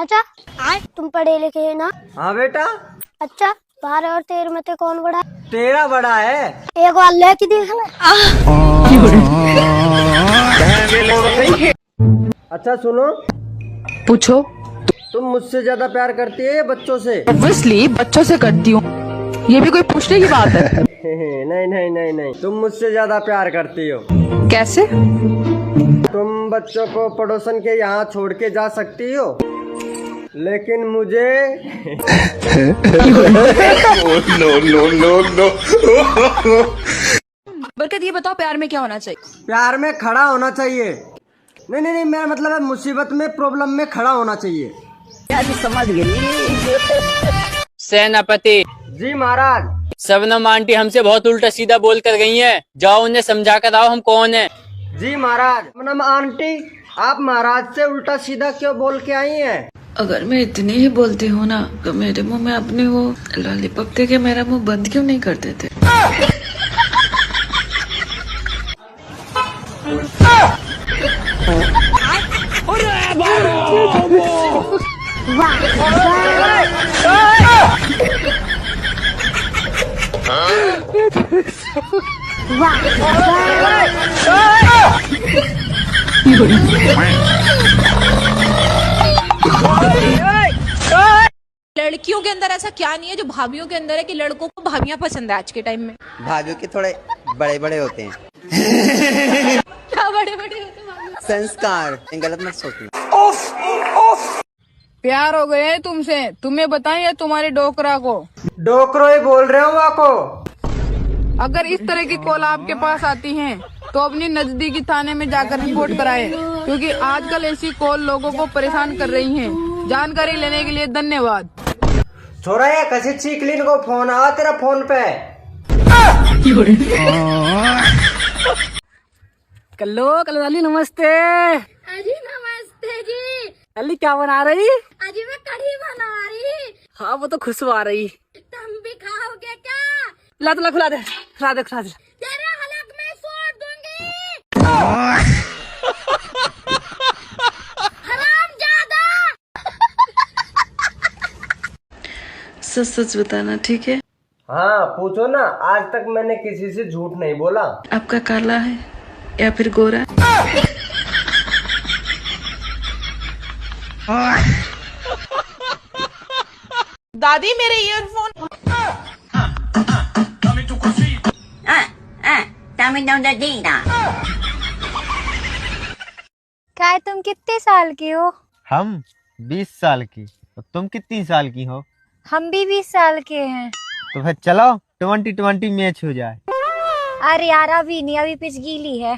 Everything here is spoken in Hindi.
चाचा तुम पढ़े लिखे है ना? हाँ बेटा। अच्छा 12 और 13 में से कौन बड़ा है? तेरा बड़ा है। एक बार लेके देखना। अच्छा सुनो, पूछो। तुम मुझसे ज्यादा प्यार करती है बच्चों से? ऑब्वियसली बच्चों से करती हूँ, ये भी कोई पूछने की बात है? नहीं नहीं नहीं नहीं, तुम मुझसे ज्यादा प्यार करती हो। कैसे? तुम बच्चों को पड़ोसन के यहाँ छोड़ के जा सकती हो, लेकिन मुझे no. बरकत ये बताओ, प्यार में क्या होना चाहिए? प्यार में खड़ा होना चाहिए। नहीं नहीं नहीं, मेरा मतलब है मुसीबत में, प्रॉब्लम में खड़ा होना चाहिए। सेनापति जी महाराज। शबनम आंटी हमसे बहुत उल्टा सीधा बोल कर गई हैं, जाओ उन्हें समझा कर आओ हम कौन है। जी महाराज। शबनम आंटी, आप महाराज से उल्टा सीधा क्यों बोल के आई हैं? अगर मैं इतनी ही बोलती हूँ ना, तो मेरे मुंह में अपने वो लॉलीपॉप दे के मेरा मुंह बंद क्यों नहीं कर देते? लड़कियों के अंदर ऐसा क्या नहीं है जो भाभियों के अंदर है कि लड़कों को भाभियां पसंद है आज के टाइम में? भाभियों के थोड़े बड़े बड़े होते हैं। क्या बड़े बड़े होते हैं भाभी? संस्कार, गलत मत सोचना। प्यार हो गए तुमसे, तुम्हें बताएं या तुम्हारे डोकरा को? डोकरो ही बोल रहे हो आपको। अगर इस तरह की कॉल आपके पास आती हैं, तो अपनी नजदीकी थाने में जाकर रिपोर्ट कराएं, क्योंकि आजकल ऐसी कॉल लोगों को परेशान कर रही हैं। जानकारी लेने के लिए धन्यवाद। छोरा ये कसी चीकलिन को फोन आवा तेरा फोन पे। कल्लो वाली नमस्ते। अजी नमस्ते जी। अली क्या बना रही? अजी मैं कढ़ी बना रही। हाँ वो तो खुशबू आ रही। तुम भी खाओगे क्या? ला तो खिला दे, खिला दे, खिला दे। तेरे हलक में सोड़ दूंगी। हरामजादा। सच सच बताना, ठीक है? हाँ पूछो ना, आज तक मैंने किसी से झूठ नहीं बोला। आपका काला है या फिर गोरा? दादी मेरे ईयरफोन। काय तुम कितने साल की हो? हम 20 साल की। और तुम कितनी साल की हो? हम भी 20 साल के हैं। तो फिर चलो 20-20 मैच हो जाए। अरे यार अभी नहीं, अभी पिच गीली है।